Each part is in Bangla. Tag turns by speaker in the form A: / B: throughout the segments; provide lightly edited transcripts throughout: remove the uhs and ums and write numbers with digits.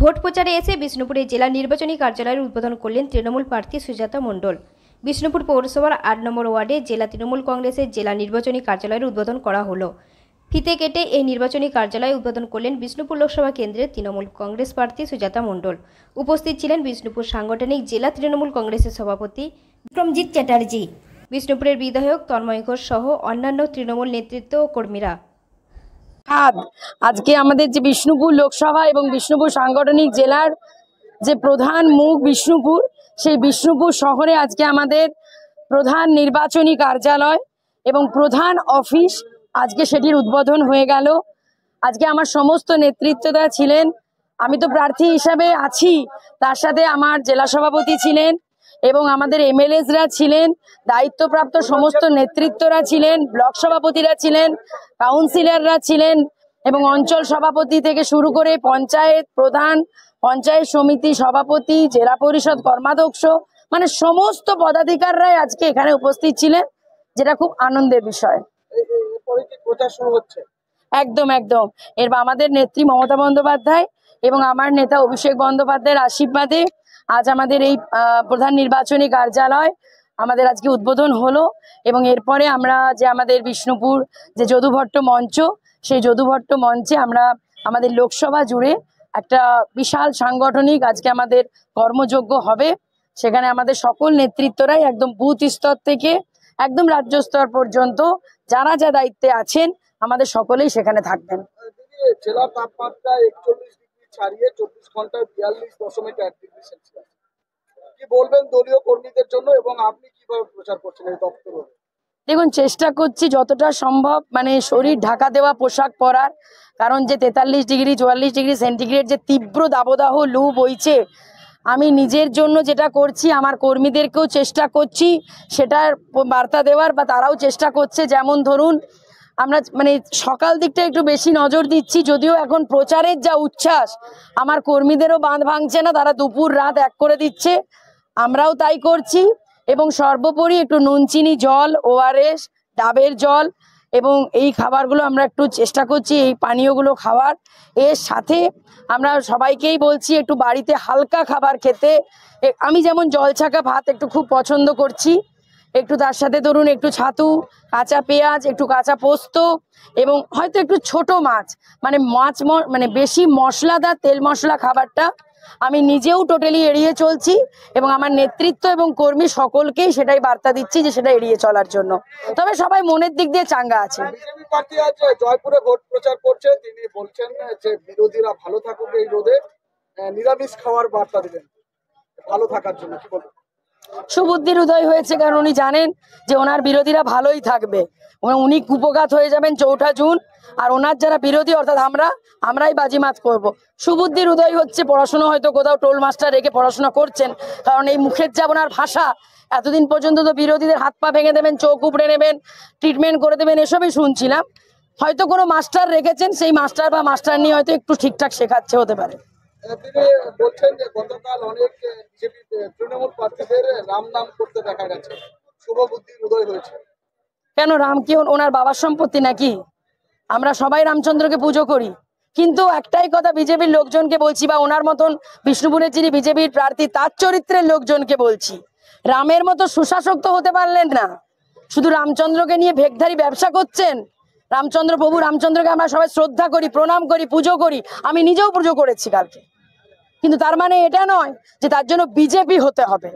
A: ভোট প্রচারে এসে বিষ্ণুপুরে জেলা নির্বাচনী কার্যালয়ের উদ্বোধন করলেন তৃণমূল প্রার্থী সুজাতা মণ্ডল। বিষ্ণুপুর পৌরসভার ৮ নম্বর ওয়ার্ডে জেলা তৃণমূল কংগ্রেসের জেলা নির্বাচনী কার্যালয়ের উদ্বোধন করা হলো। ফিতে কেটে এই নির্বাচনী কার্যালয় উদ্বোধন করলেন বিষ্ণুপুর লোকসভা কেন্দ্রের তৃণমূল কংগ্রেস প্রার্থী সুজাতা মণ্ডল। উপস্থিত ছিলেন বিষ্ণুপুর সাংগঠনিক জেলা তৃণমূল কংগ্রেসের সভাপতি বিক্রমজিৎ চ্যাটার্জি, বিষ্ণুপুরের বিধায়ক তন্ময় ঘোষ সহ অন্যান্য তৃণমূল নেতৃত্ব ও কর্মীরা।
B: আজকে আমাদের যে বিষ্ণুপুর লোকসভা এবং বিষ্ণুপুর সাংগঠনিক জেলার যে প্রধান মুখ বিষ্ণুপুর, সেই বিষ্ণুপুর শহরে আজকে আমাদের প্রধান নির্বাচনী কার্যালয় এবং প্রধান অফিস আজকে সেটির উদ্বোধন হয়ে গেল। আজকে আমার সমস্ত নেতৃত্বরা ছিলেন, আমি তো প্রার্থী হিসাবে আছি, তার সাথে আমার জেলা সভাপতি ছিলেন এবং আমাদের এমএলএসরা ছিলেন, দায়িত্বপ্রাপ্ত সমস্ত নেতৃত্বরা ছিলেন, ব্লক সভাপতিরা ছিলেন, কাউন্সিলররা ছিলেন এবং অঞ্চল সভাপতি থেকে শুরু করে পঞ্চায়েত প্রধান, পঞ্চায়েত সমিতি সভাপতি, জেলা পরিষদ কর্মাধ্যক্ষ, মানে সমস্ত পদাধিকাররাই আজকে এখানে উপস্থিত ছিলেন, যেটা খুব আনন্দের বিষয়। একদম একদম এরপর আমাদের নেত্রী মমতা বন্দ্যোপাধ্যায় এবং আমার নেতা অভিষেক বন্দ্যোপাধ্যায়ের আশীর্বাদে আজ আমাদের এই প্রধান নির্বাচনী কার্যালয় আমাদের আজকে উদ্বোধন হলো এবং এরপরে আমরা যে আমাদের বিষ্ণুপুর যে যদুভট্ট মঞ্চ, সেই যদুভট্ট মঞ্চে আমরা আমাদের লোকসভা জুড়ে একটা বিশাল সাংগঠনিক আজকে আমাদের কর্মযজ্ঞ হবে। সেখানে আমাদের সকল নেতৃত্বরাই একদম বুথ স্তর থেকে একদম রাজ্য স্তর পর্যন্ত যারা যা দায়িত্বে আছেন আমাদের সকলেই সেখানে থাকবেন।
C: জেলা তাপমাত্রা 41 ডিগ্রি ছাড়িয়ে 24 ঘন্টায় 42.1 ডিগ্রি সেলসিয়াস। কি বলবেন দলীয় কর্মীদের জন্য এবং আপনি কিভাবে প্রচার করছেন এই দপ্তরে?
B: দেখুন, চেষ্টা করছি যতটা সম্ভব মানে শরীর ঢাকা দেওয়া পোশাক পরার, কারণ যে 43 ডিগ্রি 44 ডিগ্রি সেন্টিগ্রেড যে তীব্র দাবদাহ লু বইছে, আমি নিজের জন্য যেটা করছি আমার কর্মীদেরকেও চেষ্টা করছি সেটার বার্তা দেওয়ার, বা তারাও চেষ্টা করছে। যেমন ধরুন আমরা মানে সকাল দিকটা একটু বেশি নজর দিচ্ছি, যদিও এখন প্রচারের যা উচ্ছ্বাস আমার কর্মীদেরও বাঁধ ভাঙছে না, তারা দুপুর রাত এক করে দিচ্ছে, আমরাও তাই করছি। এবং সর্বোপরি একটু নুন চিনি জল, ওআরএস, ডাবের জল এবং এই খাবারগুলো আমরা একটু চেষ্টা করছি, এই পানীয়গুলো খাওয়ার। এর সাথে আমরা সবাইকেই বলছি একটু বাড়িতে হালকা খাবার খেতে। আমি যেমন জল ছাকা ভাত একটু খুব পছন্দ করছি, একটু তার সাথে ধরুন একটু ছাতু, কাঁচা পেঁয়াজ, একটু কাঁচা পোস্ত এবং হয়তো একটু ছোট মাছ, মানে মানে বেশি মশলাদার তেল মশলা খাবারটা আমি নিজেও টোটালি এড়িয়ে চলছি এবং আমার নেতৃত্ব এবং কর্মী সকলকেই সেটাই বার্তা দিচ্ছি যে সেটা এড়িয়ে চলার জন্য। তবে সবাই মনের দিক দিয়ে চাঙ্গা আছে।
C: বিজেপি প্রার্থী আজ জয়পুরে ভোট প্রচার করছে, তিনি বলছেন যে বিরোধীরা ভালো থাকুক এই রোদে, নিরামিষ খাওয়ার বার্তা দিলেন ভালো থাকার জন্য। কি বলবেন?
B: সুবুদ্ধির উদয় হয়েছে, কারণ উনি জানেন যে ওনার বিরোধীরা ভালোই থাকবে, উনি কুপঘাত হয়ে যাবেন 4ঠা জুন, আর ওনার যারা বিরোধী অর্থাৎ আমরাই বাজিমাত করব। সুবুদ্ধির উদয় হচ্ছে, পড়াশোনা হয়তো কোথাও টোল মাস্টার রেখে পড়াশোনা করছেন, কারণ এই মুখের যা ওনার ভাষা, এতদিন পর্যন্ত তো বিরোধীদের হাত পা ভেঙে দেবেন, চোখ উপড়ে নেবেন, ট্রিটমেন্ট করে দেবেন, এসবই শুনছিলাম। হয়তো কোনো মাস্টার রেখেছেন, সেই মাস্টার বা মাস্টার নিয়ে হয়তো একটু ঠিকঠাক শেখাচ্ছে, হতে পারে।
C: তিনি বলছেন যে গতকাল অনেক বিজেপি তৃণমূল প্রার্থীদের রাম নাম করতে দেখা গেছে, শুভবুদ্ধির উদয় হয়েছে।
B: কেন, রাম কি ওনার বাবার সম্পত্তি নাকি? আমরা সবাই রামচন্দ্রকে পুজো করি, কিন্তু একটাই কথা বিজেপির লোকজনকে বলছি, বা ওনার মতন বিষ্ণুপুরের যিনি বিজেপির প্রার্থী তার চরিত্রের লোকজনকে বলছি, রামের মতো সুশাসক তো হতে পারলেন না, শুধু রামচন্দ্রকে নিয়ে ভেকধারী ব্যবসা করছেন। রামচন্দ্র প্রভু রামচন্দ্রকে আমরা সবাই শ্রদ্ধা করি, প্রণাম করি, পুজো করি, আমি নিজেও পুজো করেছি কালকে, কিন্তু তার মানে এটা নয় যে তার জন্য বিজেপি হতে হবে।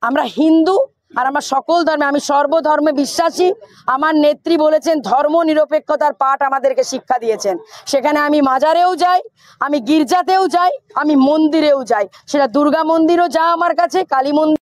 B: আমরা হিন্দু আর আমরা সকল ধর্মে, আমি সর্বধর্মে বিশ্বাসী। আমার নেত্রী বলেছেন ধর্ম নিরপেক্ষতার পাঠ আমাদেরকে শিক্ষা দিয়েছেন, সেখানে আমি মাজারেও যাই, আমি গির্জাতেও যাই, আমি মন্দিরেও যাই, সেটা দুর্গা মন্দিরও যা আমার কাছে, কালী মন্দির